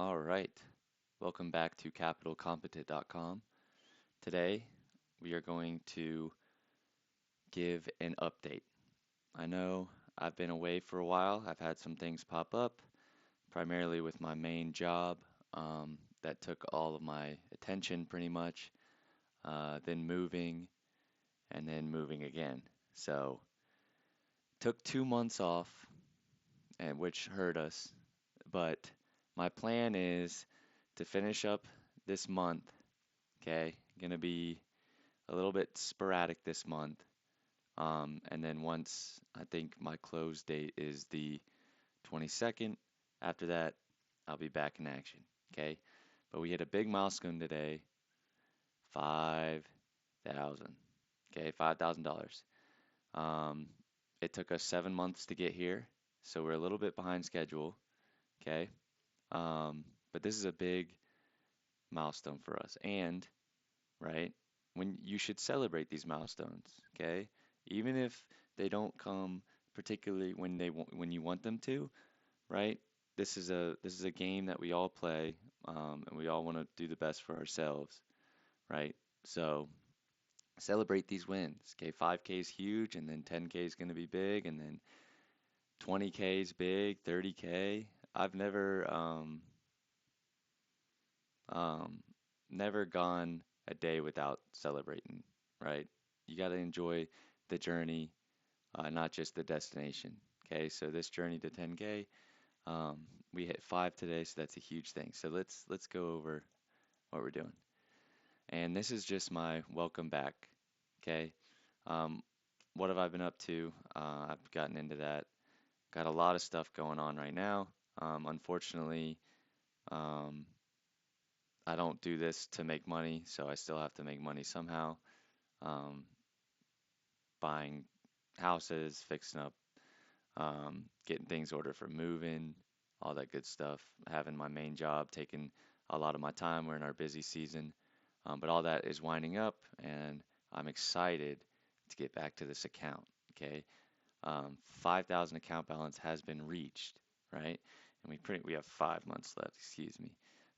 All right. Welcome back to capitalcompetent.com. Today, we are going to give an update. I know I've been away for a while. I've had some things pop up, primarily with my main job, that took all of my attention pretty much, then moving, and then moving again. So, took 2 months off, and which hurt us, but my plan is to finish up this month. Okay, gonna be a little bit sporadic this month. And then once I think my close date is the 22nd, after that, I'll be back in action. Okay, but we hit a big milestone today, 5,000. Okay, $5,000. Um, it took us 7 months to get here, so we're a little bit behind schedule. Okay, but this is a big milestone for us. And right? When you should celebrate these milestones, okay? Even if they don't come particularly when you want them to, right? This is a game that we all play, and we all want to do the best for ourselves, right? So celebrate these wins. Okay, 5K is huge, and then 10K is going to be big, and then 20K is big, 30K. I've um, never gone a day without celebrating, right? You got to enjoy the journey, not just the destination. Okay, so this journey to 10K, um, we hit five today, so that's a huge thing. So let's go over what we're doing. And this is just my welcome back. Okay, um, what have I been up to? I've gotten into that. Got a lot of stuff going on right now. Unfortunately, um, I don't do this to make money, so I still have to make money somehow. Um, Buying houses, fixing up, getting things ordered for moving, all that good stuff. Having my main job taking a lot of my time. We're in our busy season, but all that is winding up, and I'm excited to get back to this account. Okay, 5,000 account balance has been reached, right? And we have 5 months left. Excuse me,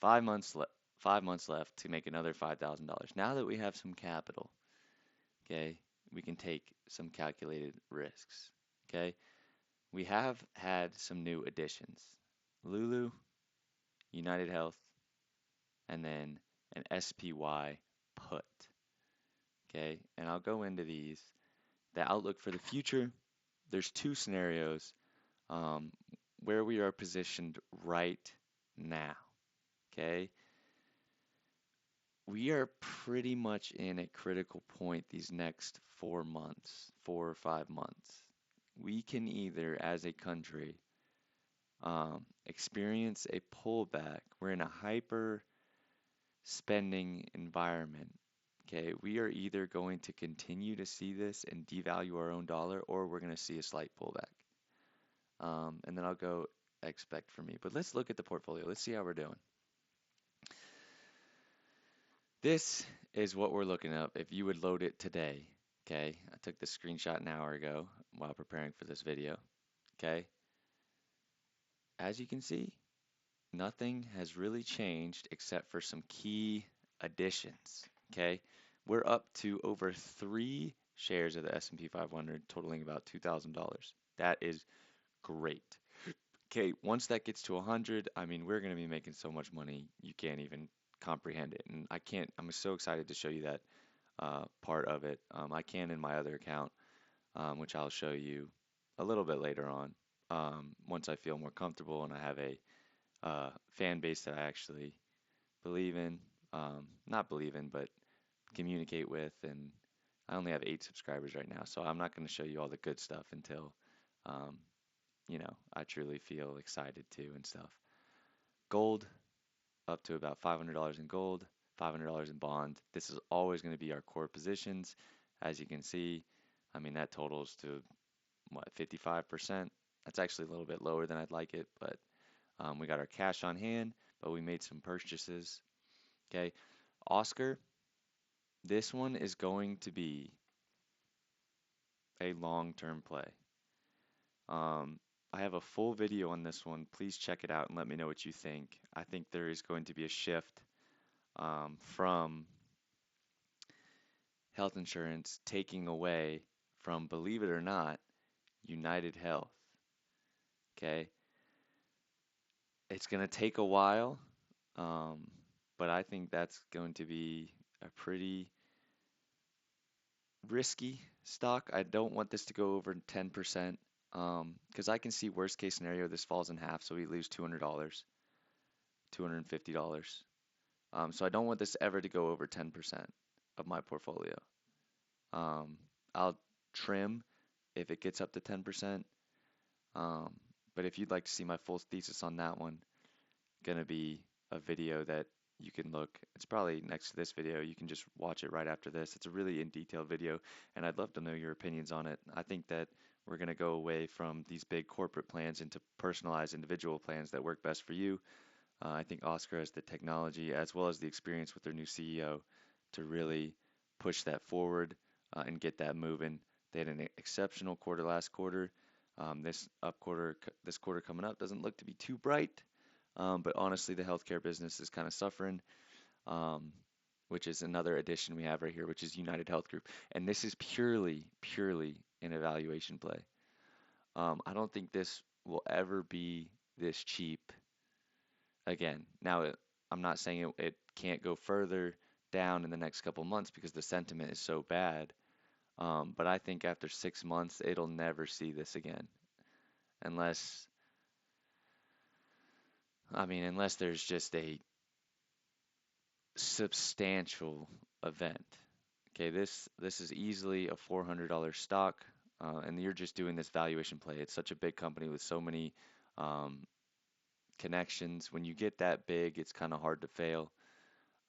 5 months left. 5 months left to make another $5,000. Now that we have some capital, okay, we can take some calculated risks. Okay, we have had some new additions: Lulu, United Health, and then an SPY put. Okay, and I'll go into these. The outlook for the future, there's two scenarios, um, where we are positioned right now. Okay, we are pretty much in a critical point these next 4 months, 4 or 5 months. We can either, as a country, experience a pullback. We're in a hyper spending environment. Okay, we are either going to continue to see this and devalue our own dollar, or we're going to see a slight pullback. And then I'll go expect for me. But let's look at the portfolio. Let's see how we're doing. This is what we're looking at if you would load it today. Okay, I took the screenshot an hour ago while preparing for this video. Okay, as you can see, nothing has really changed except for some key additions. Okay, we're up to over 3 shares of the S&P 500, totaling about $2,000. That is great. Okay, once that gets to 100, I mean, we're going to be making so much money you can't even comprehend it. And I can't, I'm so excited to show you that part of it. I can in my other account, which I'll show you a little bit later on, once I feel more comfortable and I have a fan base that I actually believe in, not believe in, but communicate with. And I only have 8 subscribers right now, so I'm not going to show you all the good stuff until, um, I truly feel excited to and stuff. Gold, up to about $500 in gold, $500 in bond. This is always going to be our core positions. As you can see, I mean, that totals to what, 55%? That's actually a little bit lower than I'd like it, but we got our cash on hand, but we made some purchases. Okay, Oscar, this one is going to be a long-term play. Um, I have a full video on this one. Please check it out and let me know what you think. I think there is going to be a shift from health insurance taking away from, believe it or not, United Health. Okay, it's going to take a while, um, but I think that's going to be a pretty risky stock. I don't want this to go over 10%, because I can see worst case scenario this falls in half, so we lose $200, $250. So I don't want this ever to go over 10% of my portfolio. Um, I'll trim if it gets up to 10%. Um, but if you'd like to see my full thesis on that one, gonna be a video that you can look. It's probably next to this video. You can just watch it right after this. It's a really in detail video, and I'd love to know your opinions on it. I think that we're gonna go away from these big corporate plans into personalized individual plans that work best for you. I think Oscar has the technology as well as the experience with their new CEO to really push that forward and get that moving. They had an exceptional quarter last quarter. This quarter coming up doesn't look to be too bright, but honestly, the healthcare business is kind of suffering, um, which is another addition we have right here, which is United Health Group. And this is purely an evaluation play. I don't think this will ever be this cheap again. Now, I'm not saying it can't go further down in the next couple months because the sentiment is so bad. But I think after 6 months, it'll never see this again, unless, unless there's just a substantial event. Okay, this is easily a $400 stock, and you're just doing this valuation play. It's such a big company with so many um, connections. When you get that big, it's kind of hard to fail.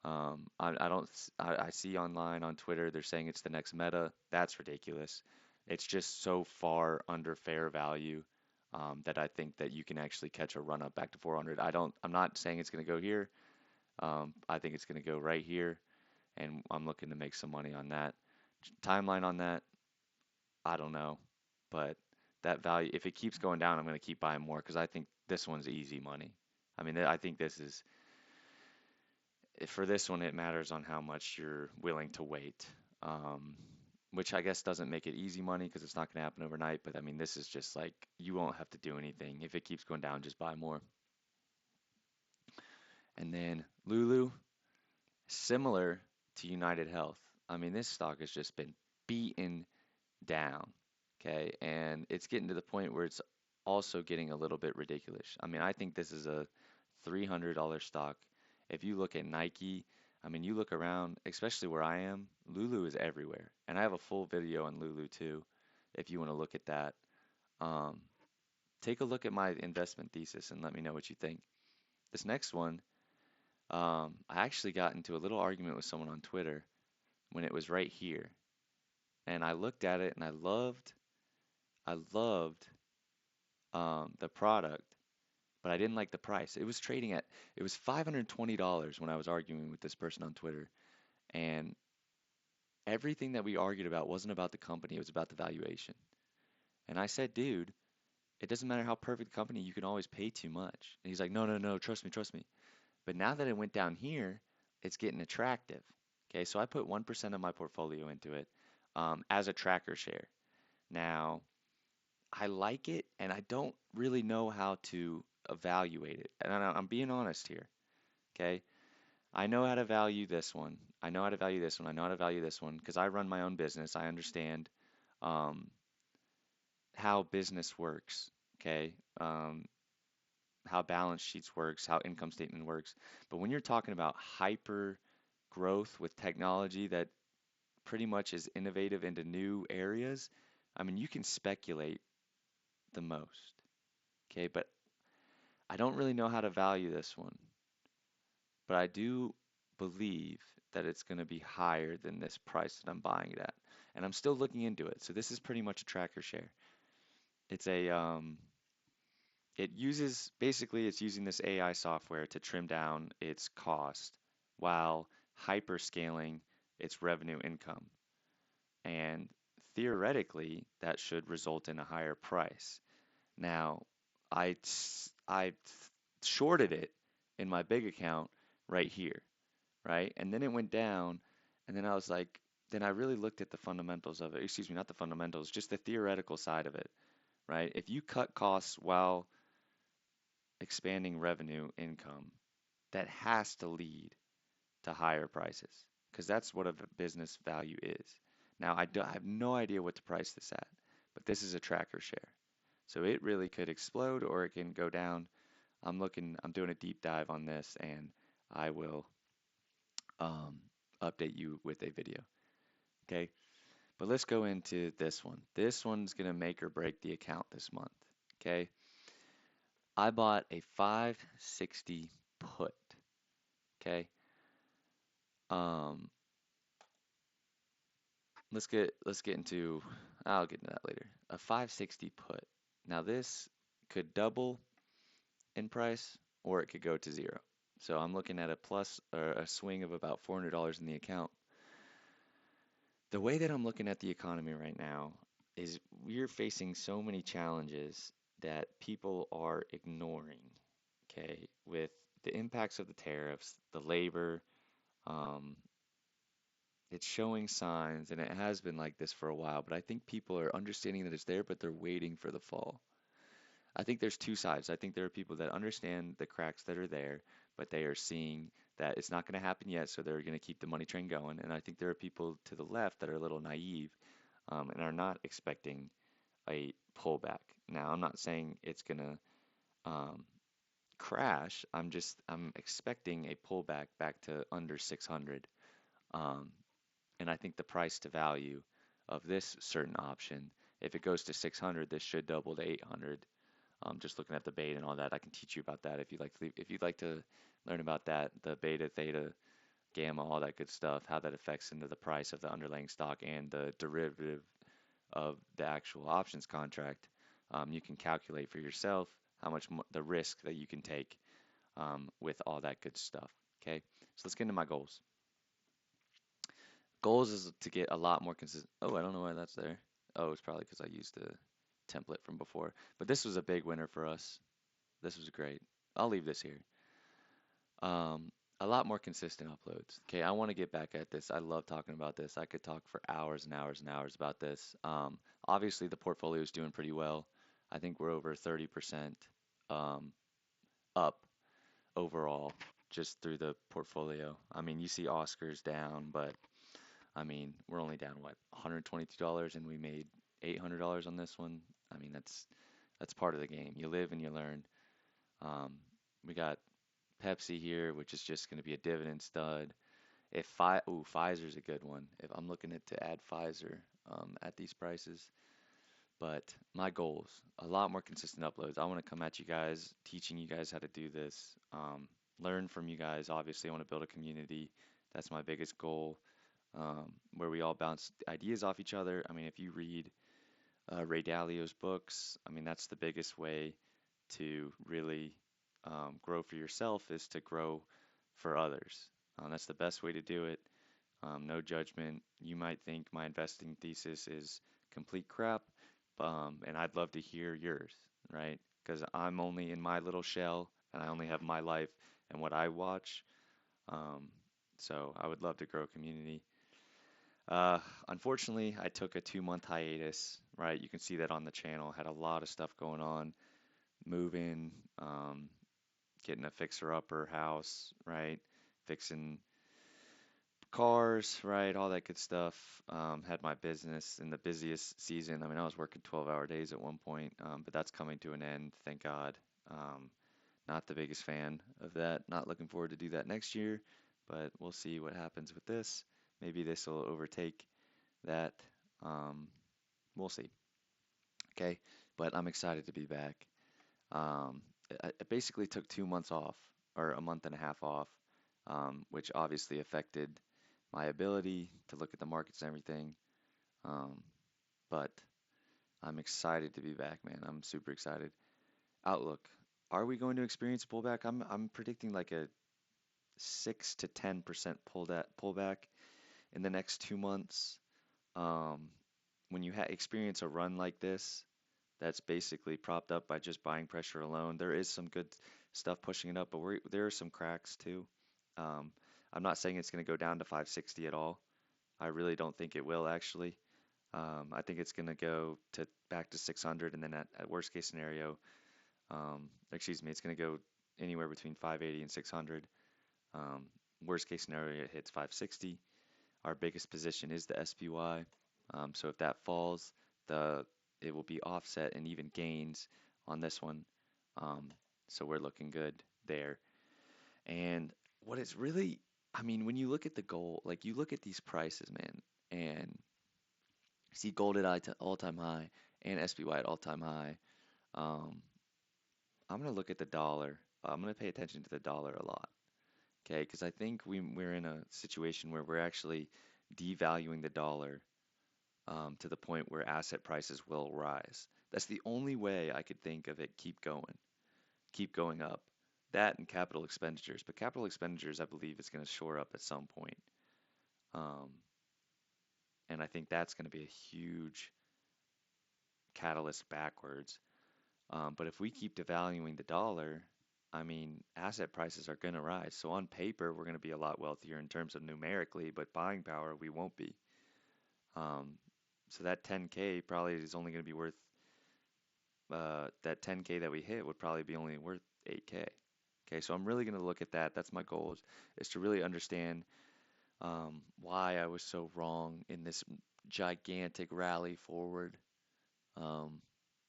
I don't, I see online on Twitter they're saying it's the next Meta. That's ridiculous. It's just so far under fair value that I think that you can actually catch a run up back to 400. I'm not saying it's going to go here. I think it's going to go right here, and I'm looking to make some money on that. Timeline on that, I don't know, but that value, if it keeps going down, I'm going to keep buying more because I think this one's easy money. I think this is for this one, it matters on how much you're willing to wait, um, which I guess doesn't make it easy money because it's not going to happen overnight. But this is just like you won't have to do anything. If it keeps going down, just buy more. And then Lulu, similar to United Health. This stock has just been beaten down, okay? And it's getting to the point where it's also getting a little bit ridiculous. I think this is a $300 stock. If you look at Nike, you look around, especially where I am, Lulu is everywhere. And I have a full video on Lulu too, if you want to look at that. Um, Take a look at my investment thesis and let me know what you think. This next one, I actually got into a little argument with someone on Twitter when it was right here. And I looked at it and I loved the product, but I didn't like the price. It was $520 when I was arguing with this person on Twitter. And everything that we argued about wasn't about the company, it was about the valuation. And I said, dude, it doesn't matter how perfect the company, you can always pay too much. And he's like, no, no, no, trust me, trust me. But now that it went down here, it's getting attractive. Okay, so I put 1% of my portfolio into it as a tracker share. Now, I like it, and I don't really know how to evaluate it. And I'm being honest here, okay? I know how to value this one. I know how to value this one. I know how to value this one because I run my own business. I understand um, how business works, okay? How balance sheets works, how income statement works. But when you're talking about hyper growth with technology that pretty much is innovative into new areas, you can speculate the most. Okay, but I don't really know how to value this one, but I do believe that it's going to be higher than this price that I'm buying it at. And I'm still looking into it. So this is pretty much a tracker share. It's a it uses basically it's using this AI software to trim down its cost while hyperscaling its revenue income. And theoretically, that should result in a higher price. Now, I shorted it in my big account right here, right? And then it went down, and then I was like, then I really looked at the fundamentals of it. Excuse me, not the fundamentals, just the theoretical side of it, right? If you cut costs while expanding revenue income, that has to lead to higher prices because that's what a business value is. Now, I have no idea what to price this at, but this is a tracker share. So it really could explode or it can go down. I'm doing a deep dive on this and I will um, update you with a video. Okay. But let's go into this one. This one's going to make or break the account this month. Okay. I bought a 560 put. Okay. Um, let's get into I'll get into that later. A 560 put. Now this could double in price or it could go to zero. So I'm looking at a plus or a swing of about $400 in the account. The way that I'm looking at the economy right now is we're facing so many challenges that people are ignoring, okay, with the impacts of the tariffs, the labor, um, it's showing signs, and it has been like this for a while, but I think people are understanding that it's there, but they're waiting for the fall. I think there's two sides. I think there are people that understand the cracks that are there, but they are seeing that it's not going to happen yet, so they're going to keep the money train going. And I think there are people to the left that are a little naive and are not expecting a pullback. Now, I'm not saying it's going to crash. I'm expecting a pullback back to under 600. Um, and I think the price to value of this certain option, if it goes to 600, this should double to 800. Just looking at the beta and all that, I can teach you about that if you'd like to learn about that, the beta, theta, gamma, all that good stuff, how that affects into the price of the underlying stock and the derivative of the actual options contract. You can calculate for yourself how much the risk that you can take with all that good stuff. Okay, so let's get into my goals. Goals is to get a lot more consistent. Oh, I don't know why that's there. Oh, it's probably because I used the template from before. But this was a big winner for us. This was great. I'll leave this here. Um, a lot more consistent uploads. Okay, I want to get back at this. I love talking about this. I could talk for hours and hours and hours about this. Obviously, the portfolio is doing pretty well. I think we're over 30% um, up overall just through the portfolio. I mean, you see Oscar's down, but I mean, we're only down what, $122 and we made $800 on this one. I mean, that's part of the game. You live and you learn. Um, we got Pepsi here, which is just going to be a dividend stud. If Pfizer's a good one. If I'm looking at to add Pfizer at these prices, but my goals, a lot more consistent uploads. I want to come at you guys, teaching you guys how to do this. Learn from you guys. Obviously, I want to build a community. That's my biggest goal, where we all bounce ideas off each other. I mean, if you read Ray Dalio's books, I mean, that's the biggest way to really grow for yourself is to grow for others. That's the best way to do it. No judgment. You might think my investing thesis is complete crap, and I'd love to hear yours, right? Because I'm only in my little shell and I only have my life and what I watch. Um, so I would love to grow a community. Uh, Unfortunately, I took a 2 month hiatus, right? You can see that on the channel. Had a lot of stuff going on, moving, getting a fixer-upper house, right? Fixing cars, right? All that good stuff. Had my business in the busiest season. I mean, I was working 12-hour days at one point, but that's coming to an end, thank God. Um, Not the biggest fan of that. Not looking forward to do that next year, but we'll see what happens with this. Maybe this will overtake that. Um, we'll see. Okay, but I'm excited to be back. Um, I basically took 2 months off, or a month and a half off, which obviously affected my ability to look at the markets and everything. Um, but I'm excited to be back, man. I'm super excited. Outlook. Are we going to experience a pullback? I'm predicting like a 6 to 10% pullback in the next 2 months. Um, when you experience a run like this, that's basically propped up by just buying pressure alone. There is some good stuff pushing it up, but there are some cracks too. Um, I'm not saying it's going to go down to 560 at all. I really don't think it will actually. I think it's going to go to back to 600, and then at worst case scenario, excuse me, it's going to go anywhere between 580 and 600. Um, Worst case scenario, it hits 560. Our biggest position is the SPY. So if that falls, the it will be offset and even gains on this one. Um, so we're looking good there. And what is really, I mean, when you look at the gold, like you look at these prices, man, and see gold at all-time high and SPY at all-time high. Um, I'm gonna look at the dollar. I'm gonna pay attention to the dollar a lot, okay? Because I think we're in a situation where we're actually devaluing the dollar to the point where asset prices will rise. That's the only way I could think of it keep going up. That and capital expenditures, but capital expenditures, I believe, is going to shore up at some point. Um, and I think that's going to be a huge catalyst backwards. But if we keep devaluing the dollar, I mean, asset prices are going to rise. So on paper, we're going to be a lot wealthier in terms of numerically, but buying power, we won't be. Um, so that 10K probably is only going to be worth that 10K that we hit would probably be only worth 8K. Okay, so I'm really going to look at that. That's my goal is to really understand why I was so wrong in this gigantic rally forward, um,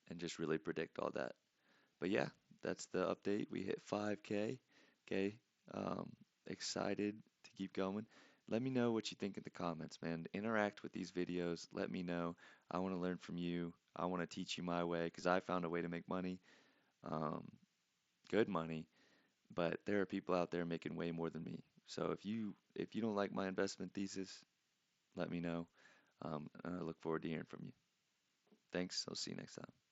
and just really predict all that. But yeah, that's the update. We hit 5K. Okay, um, excited to keep going. Let me know what you think in the comments, man. Interact with these videos. Let me know. I want to learn from you. I want to teach you my way because I found a way to make money, um, good money. But there are people out there making way more than me. So if you don't like my investment thesis, let me know. And I look forward to hearing from you. Thanks. I'll see you next time.